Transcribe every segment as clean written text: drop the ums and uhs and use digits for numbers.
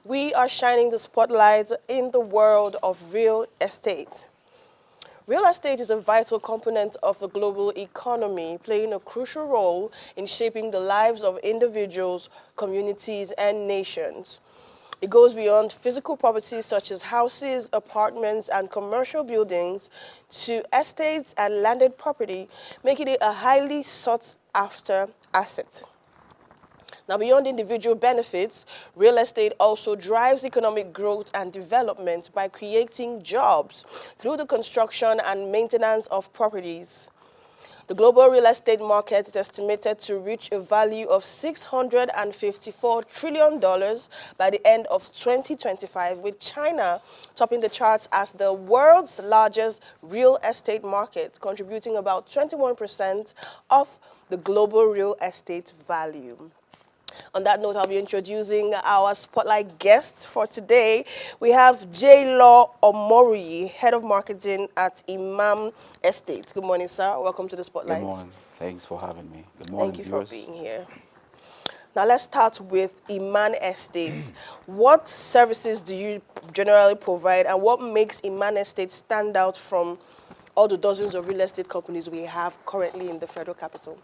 We are shining the spotlight in the world of real estate. Real estate is a vital component of the global economy, playing a crucial role in shaping the lives of individuals, communities, and nations. It goes beyond physical properties such as houses, apartments, and commercial buildings to estates and landed property, making it a highly sought after asset. Now, beyond individual benefits, real estate also drives economic growth and development by creating jobs through the construction and maintenance of properties. The global real estate market is estimated to reach a value of $654 trillion by the end of 2025, with China topping the charts as the world's largest real estate market, contributing about 21% of the global real estate value. On that note, I'll be introducing our spotlight guests for today. We have J. Law Omori, Head of Marketing at Imam Estate. Good morning, sir. Welcome to the Good spotlight. morning. Thanks for having me. Good Thank morning, you for viewers. being here. Now, let's start with Iman Estates. What services do you generally provide, and what makes Iman Estates stand out from all the dozens of real estate companies we have currently in the federal capital?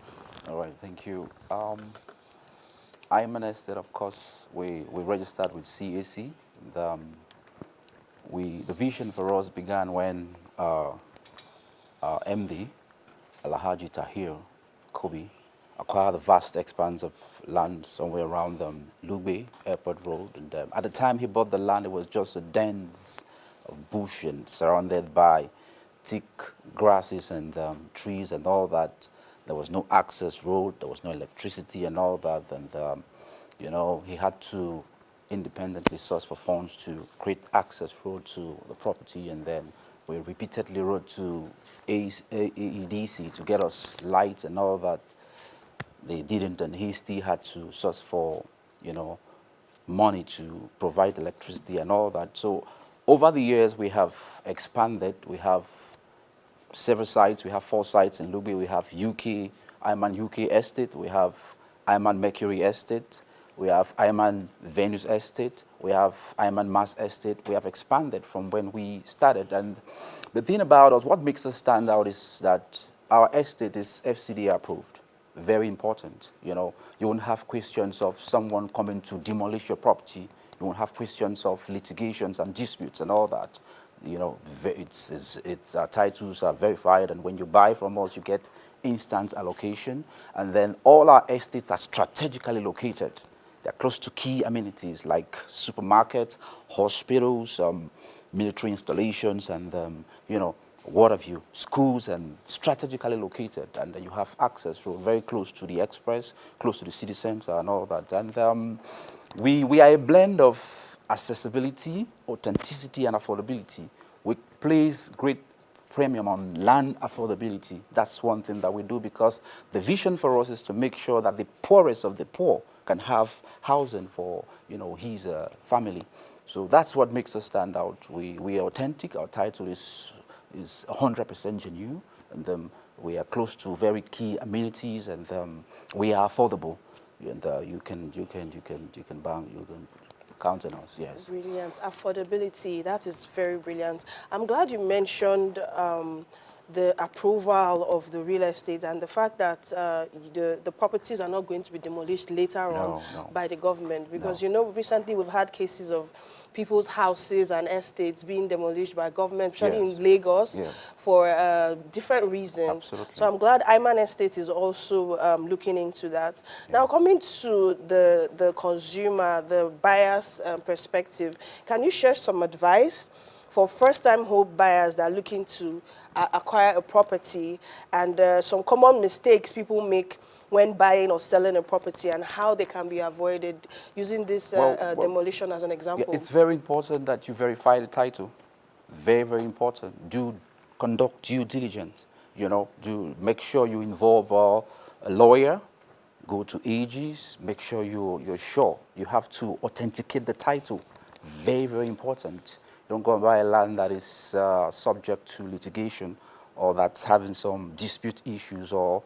All right, thank you. I'm an estate, of course. We registered with CAC. The, the vision for us began when MD, Alhaji Tahir Kobi, acquired a vast expanse of land somewhere around Lugbe Airport Road. And at the time he bought the land, it was just a dense of bush and surrounded by thick grasses and trees and all that. There was no access road, there was no electricity and all that. And, you know, he had to independently source for funds to create access road to the property. And then we repeatedly wrote to AEDC to get us lights and all that. They didn't, and he still had to source for, you know, money to provide electricity and all that. So over the years, we have expanded. We have several sites. We have 4 sites in Luby. We have Iman UK Estate. We have Iman Mercury Estate. We have Iman Venus Estate. We have Iman Mass Estate. We have expanded from when we started. And the thing about us, what makes us stand out is that our estate is FCDA approved. Very important. You know, you won't have questions of someone coming to demolish your property. You won't have questions of litigations and disputes and all that. You know, its titles are verified, and when you buy from us, you get instant allocation. And then all our estates are strategically located. They're close to key amenities like supermarkets, hospitals, military installations, and you know, what have you, schools, and strategically located, and you have access to very close to the express, close to the city center and all that. And we are a blend of accessibility, authenticity, and affordability. We place great premium on land affordability. That's one thing that we do, because the vision for us is to make sure that the poorest of the poor can have housing for, you know, his family. So that's what makes us stand out. We are authentic. Our title is 100% genuine, and we are close to very key amenities, and we are affordable. And you can count on us. Yes. Brilliant. Affordability, that is very brilliant. I'm glad you mentioned the approval of the real estate and the fact that the properties are not going to be demolished later on by the government. Because, you know, recently we've had cases of people's houses and estates being demolished by government, especially in Lagos, for different reasons. Absolutely. So I'm glad Iman Estate is also looking into that. Now, coming to the consumer, the buyer's perspective, can you share some advice for first-time home buyers that are looking to acquire a property, and some common mistakes people make when buying or selling a property, and how they can be avoided, using this demolition as an example? Yeah, it's very important that you verify the title. Very, very important. Conduct due diligence. You know, make sure you involve a lawyer. Go to AGs. Make sure you're sure. You have to authenticate the title. Very, very important. Don't go and buy a land that is subject to litigation, or that's having some dispute issues, or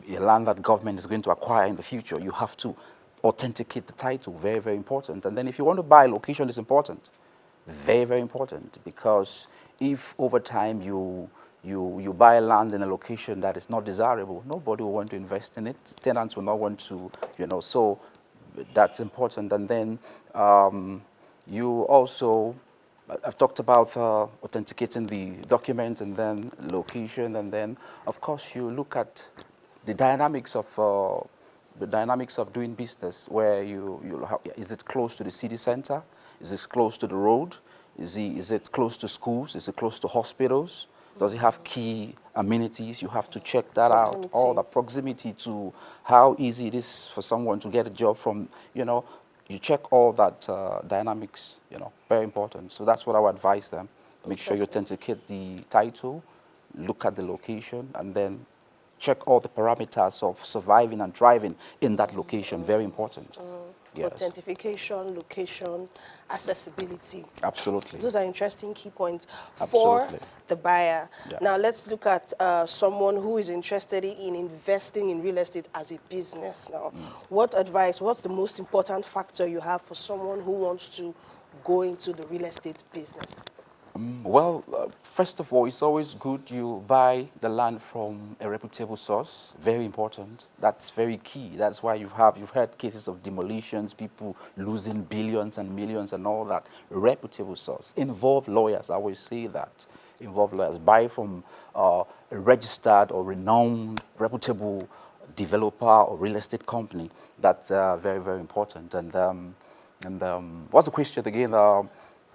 a land that government is going to acquire in the future. You have to authenticate the title, very, very important. And then if you want to buy, location is important, very, very important, because if over time you buy land in a location that is not desirable, nobody will want to invest in it. Tenants will not want to, so that's important. And then you also, I've talked about authenticating the document and then location, and then of course you look at the dynamics of doing business, where is it close to the city center? Is it close to the road? Is it close to schools? Is it close to hospitals? Does it have key amenities? You have to check that out. All the proximity to how easy it is for someone to get a job from, you check all that dynamics, very important. So that's what I would advise them. Make sure you authenticate the title, look at the location, and then check all the parameters of surviving and thriving in that location. Very important. Yes. Authentication, location, accessibility. Absolutely. Those are interesting key points Absolutely. for the buyer. Yeah. Now let's look at someone who is interested in investing in real estate as a business. Now, what advice, what's the most important factor you have for someone who wants to go into the real estate business? Well, first of all, it's always good you buy the land from a reputable source. Very important. That's very key. That's why you've heard cases of demolitions, people losing billions and millions and all that. Reputable source. Involve lawyers. I always say that. Involve lawyers. Buy from a registered or renowned, reputable developer or real estate company. That's very, very important. And what's the question again?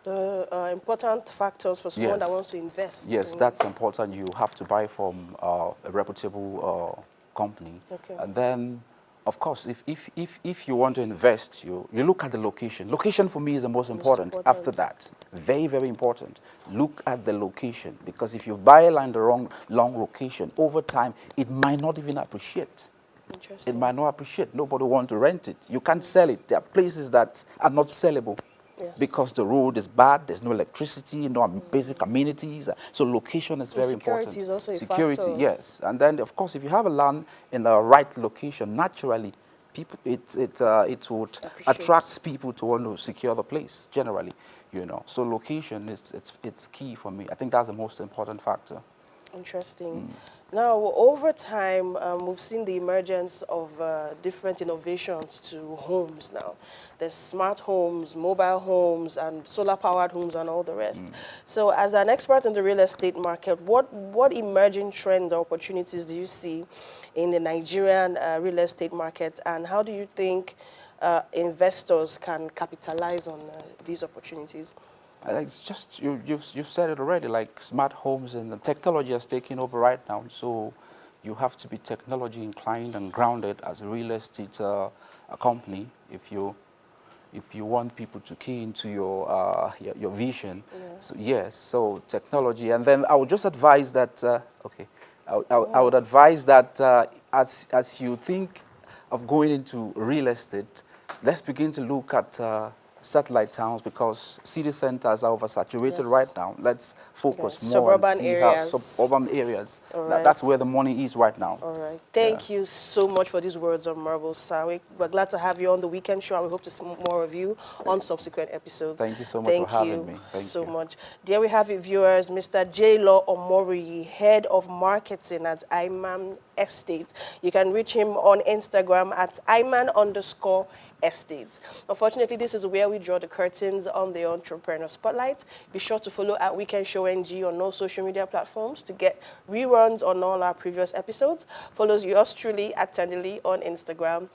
The important factors for someone that wants to invest. Yes, that's important. You have to buy from a reputable company. Okay. And then, of course, if you want to invest, you look at the location. Location for me is the most important. After that. Very, very important. Look at the location, because if you buy a land in the wrong location, over time, it might not even appreciate. Interesting. It might not appreciate. Nobody wants to rent it. You can't sell it. There are places that are not sellable. Yes. Because the road is bad, there's no electricity, no basic amenities. So location is very important. Security is also a Security, factor. yes. And then, of course, if you have a land in the right location, naturally, it would attract people to want to secure the place, generally, So location it's key for me. I think that's the most important factor. Interesting. Now, over time, we've seen the emergence of different innovations to homes now. There's smart homes, mobile homes, and solar-powered homes, and all the rest. So as an expert in the real estate market, what emerging trends or opportunities do you see in the Nigerian real estate market, and how do you think investors can capitalize on these opportunities? It's just you've said it already. Like smart homes and the technology is taking over right now. So you have to be technology inclined and grounded as a real estate company if you want people to key into your vision. Yeah. So yes, so technology, and then I would just advise that. I would advise that as you think of going into real estate, let's begin to look at satellite towns, because city centers are oversaturated right now. Let's focus more suburban on areas. Suburban areas. Right. That's where the money is right now. All right. Thank you so much for these words of Marble Sir. We're glad to have you on the weekend show, and we hope to see more of you on subsequent episodes. Thank you so much for having me. Thank you so much. There we have it, viewers. Mr. J-Law Omoriyi, Head of Marketing at Iman Estate. You can reach him on Instagram at Iman_Estates. Unfortunately, this is where we draw the curtains on the Entrepreneur Spotlight. Be sure to follow at Weekend Show NG on all social media platforms to get reruns on all our previous episodes. Follow yours truly at Tenderly on Instagram.